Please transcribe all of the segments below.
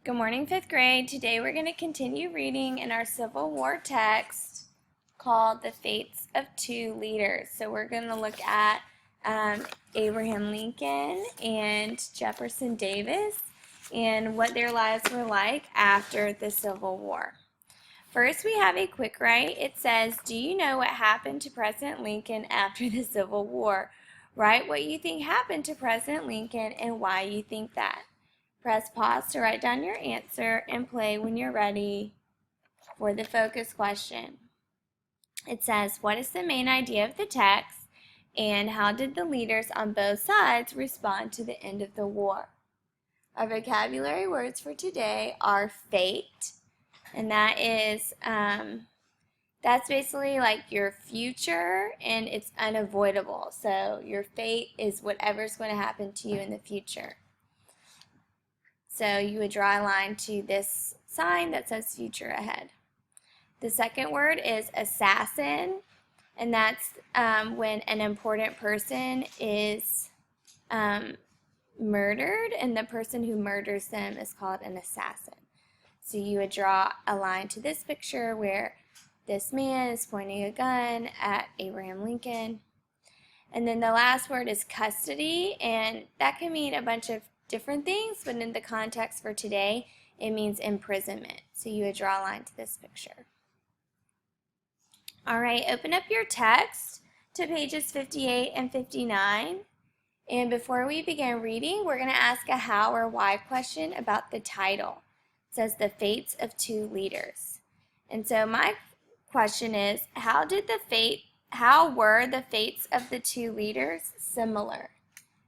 Good morning, 5th grade. Today we're going to continue reading in our Civil War text called The Fates of Two Leaders. So we're going to look at Abraham Lincoln and Jefferson Davis and what their lives were like after the Civil War. First, we have a quick write. It says, do you know what happened to President Lincoln after the Civil War? Write what you think happened to President Lincoln and why you think that. Press pause to write down your answer and play when you're ready for the focus question. It says, what is the main idea of the text and how did the leaders on both sides respond to the end of the war? Our vocabulary words for today are fate, and that's basically like your future and it's unavoidable. So your fate is whatever's going to happen to you in the future. So you would draw a line to this sign that says future ahead. The second word is assassin, and that's when an important person is murdered, and the person who murders them is called an assassin. So you would draw a line to this picture where this man is pointing a gun at Abraham Lincoln. And then the last word is custody, and that can mean a bunch of different things, but in the context for today, it means imprisonment. So you would draw a line to this picture. All right, open up your text to pages 58 and 59. And before we begin reading, we're going to ask a how or why question about the title. It says the fates of two leaders. And so my question is, how were the fates of the two leaders similar?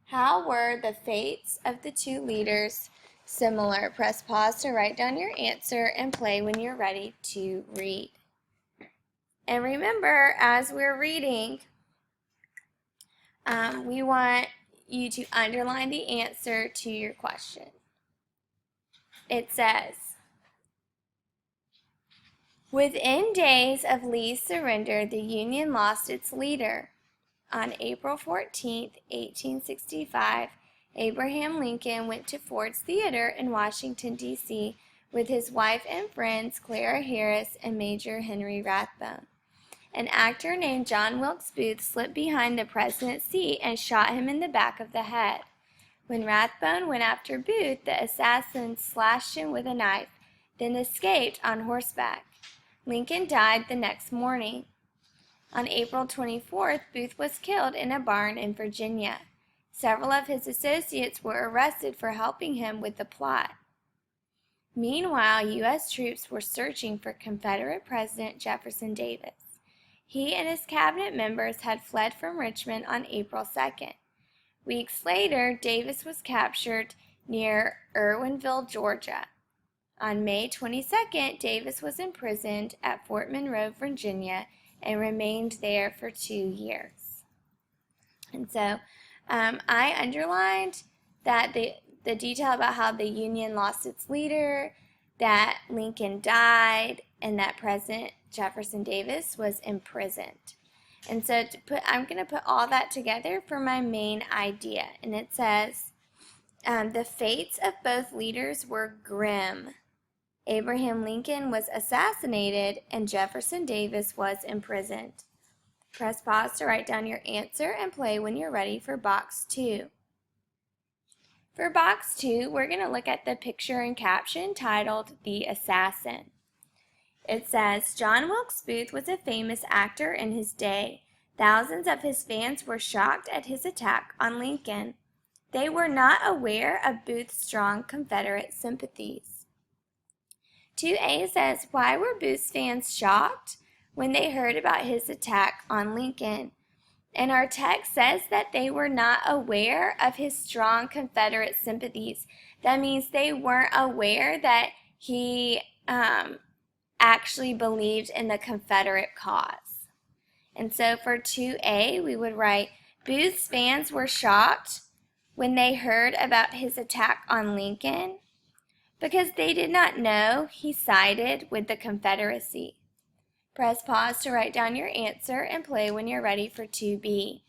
How were the fates of the two leaders similar? Press pause to write down your answer and play when you're ready to read. And remember, as we're reading, we want you to underline the answer to your question. It says, within days of Lee's surrender, the Union lost its leader. On April 14, 1865, Abraham Lincoln went to Ford's Theater in Washington, D.C. with his wife and friends Clara Harris and Major Henry Rathbone. An actor named John Wilkes Booth slipped behind the president's seat and shot him in the back of the head. When Rathbone went after Booth, the assassin slashed him with a knife, then escaped on horseback. Lincoln died the next morning. On April 24th, Booth was killed in a barn in Virginia. Several of his associates were arrested for helping him with the plot. Meanwhile, U.S. troops were searching for Confederate President Jefferson Davis. He and his cabinet members had fled from Richmond on April 2nd. Weeks later, Davis was captured near Irwinville, Georgia. On May 22nd, Davis was imprisoned at Fort Monroe, Virginia, and remained there for 2 years. And so I underlined that the detail about how the Union lost its leader, that Lincoln died, and that President Jefferson Davis was imprisoned. And so I'm going to put all that together for my main idea. And it says, the fates of both leaders were grim. Abraham Lincoln was assassinated and Jefferson Davis was imprisoned. Press pause to write down your answer and play when you're ready for box 2. For box 2, we're going to look at the picture and caption titled The Assassin. It says, John Wilkes Booth was a famous actor in his day. Thousands of his fans were shocked at his attack on Lincoln. They were not aware of Booth's strong Confederate sympathies. 2A says, why were Booth's fans shocked when they heard about his attack on Lincoln? And our text says that they were not aware of his strong Confederate sympathies. That means they weren't aware that he actually believed in the Confederate cause. And so for 2A, we would write, Booth's fans were shocked when they heard about his attack on Lincoln, because they did not know he sided with the Confederacy. Press pause to write down your answer and play when you're ready for 2B.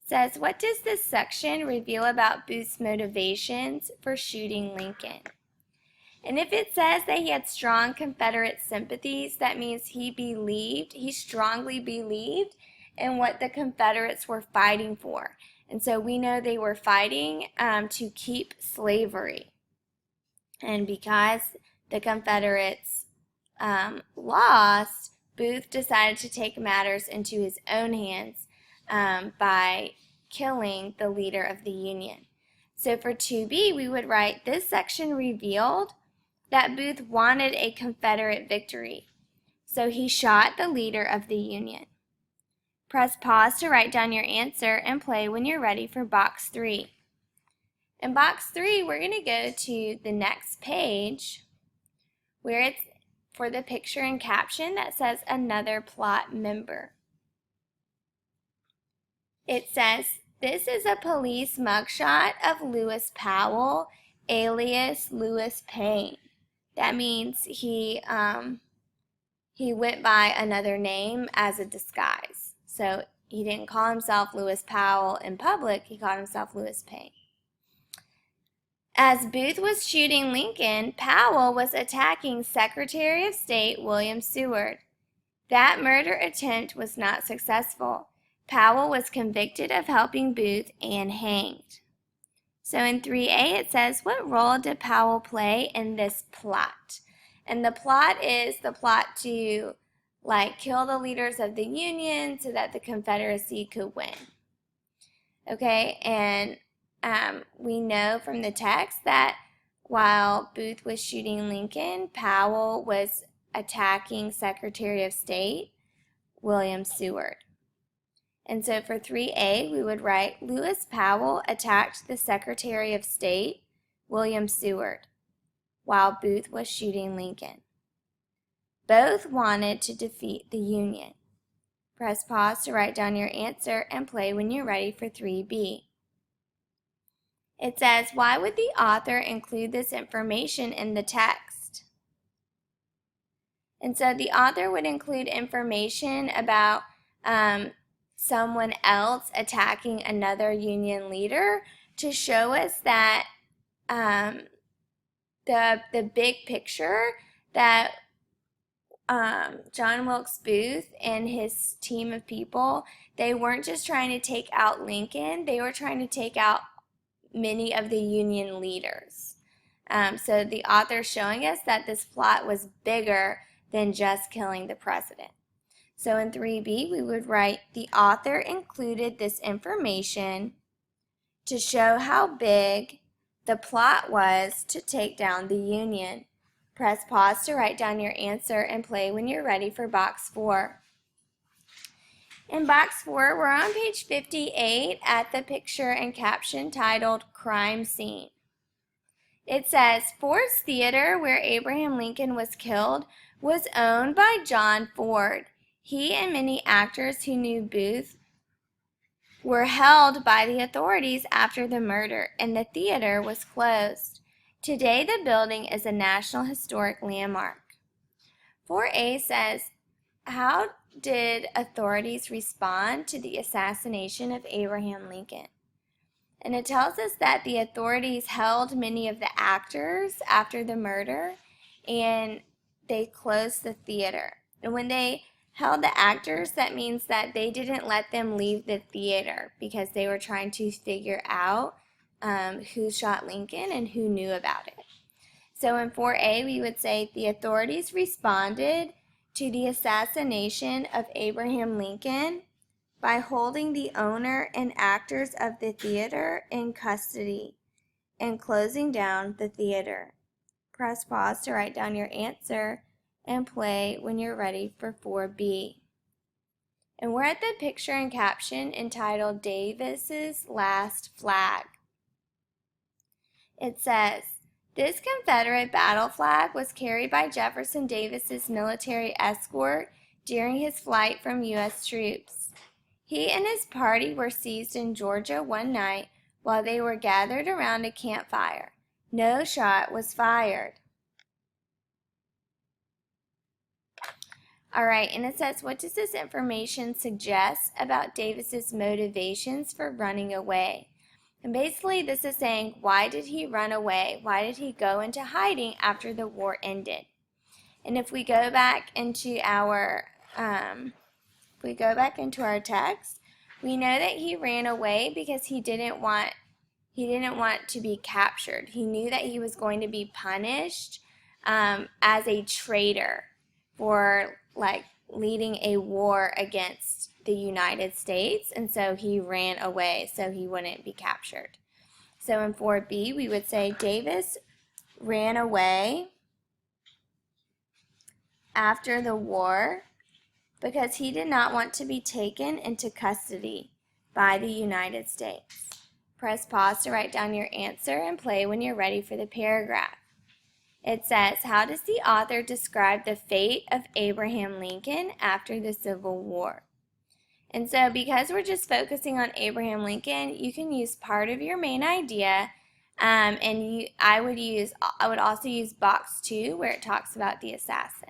It says, what does this section reveal about Booth's motivations for shooting Lincoln? And if it says that he had strong Confederate sympathies, that means he strongly believed in what the Confederates were fighting for. And so we know they were fighting to keep slavery. And because the Confederates lost, Booth decided to take matters into his own hands by killing the leader of the Union. So for 2B, we would write, this section revealed that Booth wanted a Confederate victory, so he shot the leader of the Union. Press pause to write down your answer and play when you're ready for box 3. In box 3, we're going to go to the next page where it's for the picture and caption that says another plot member. It says, this is a police mugshot of Lewis Powell, alias Lewis Payne. That means he went by another name as a disguise. So he didn't call himself Lewis Powell in public, he called himself Lewis Payne. As Booth was shooting Lincoln, Powell was attacking Secretary of State William Seward. That murder attempt was not successful. Powell was convicted of helping Booth and hanged. So in 3A it says, what role did Powell play in this plot? And the plot is the plot to kill the leaders of the Union so that the Confederacy could win. Okay, and we know from the text that while Booth was shooting Lincoln, Powell was attacking Secretary of State William Seward. And so for 3A, we would write, Lewis Powell attacked the Secretary of State William Seward while Booth was shooting Lincoln. Both wanted to defeat the Union. Press pause to write down your answer and play when you're ready for 3B. It says, why would the author include this information in the text? And so the author would include information about someone else attacking another Union leader to show us that the big picture that John Wilkes Booth and his team of people, they weren't just trying to take out Lincoln, they were trying to take out many of the Union leaders. So the author is showing us that this plot was bigger than just killing the president. So in 3B, we would write, the author included this information to show how big the plot was to take down the Union. Press pause to write down your answer and play when you're ready for box 4. In box 4, we're on page 58 at the picture and caption titled Crime Scene. It says, Ford's Theater, where Abraham Lincoln was killed, was owned by John Ford. He and many actors who knew Booth were held by the authorities after the murder, and the theater was closed. Today, the building is a National Historic Landmark. 4A says, how did authorities respond to the assassination of Abraham Lincoln? And it tells us that the authorities held many of the actors after the murder, and they closed the theater. And when they held the actors, that means that they didn't let them leave the theater because they were trying to figure out who shot Lincoln and who knew about it. So in 4A, we would say the authorities responded to the assassination of Abraham Lincoln by holding the owner and actors of the theater in custody and closing down the theater. Press pause to write down your answer and play when you're ready for 4B. And we're at the picture and caption entitled Davis's Last Flag. It says, this Confederate battle flag was carried by Jefferson Davis's military escort during his flight from U.S. troops. He and his party were seized in Georgia one night while they were gathered around a campfire. No shot was fired. All right, and it says, what does this information suggest about Davis's motivations for running away? And basically this is saying, why did he run away? Why did he go into hiding after the war ended? And if we go back into our text, we know that he ran away because he didn't want to be captured. He knew that he was going to be punished as a traitor for leading a war against the United States, and so he ran away so he wouldn't be captured. So in 4B, we would say Davis ran away after the war because he did not want to be taken into custody by the United States. Press pause to write down your answer and play when you're ready for the paragraph. It says, how does the author describe the fate of Abraham Lincoln after the Civil War? And so because we're just focusing on Abraham Lincoln, you can use part of your main idea, I would also use box 2 where it talks about the assassin.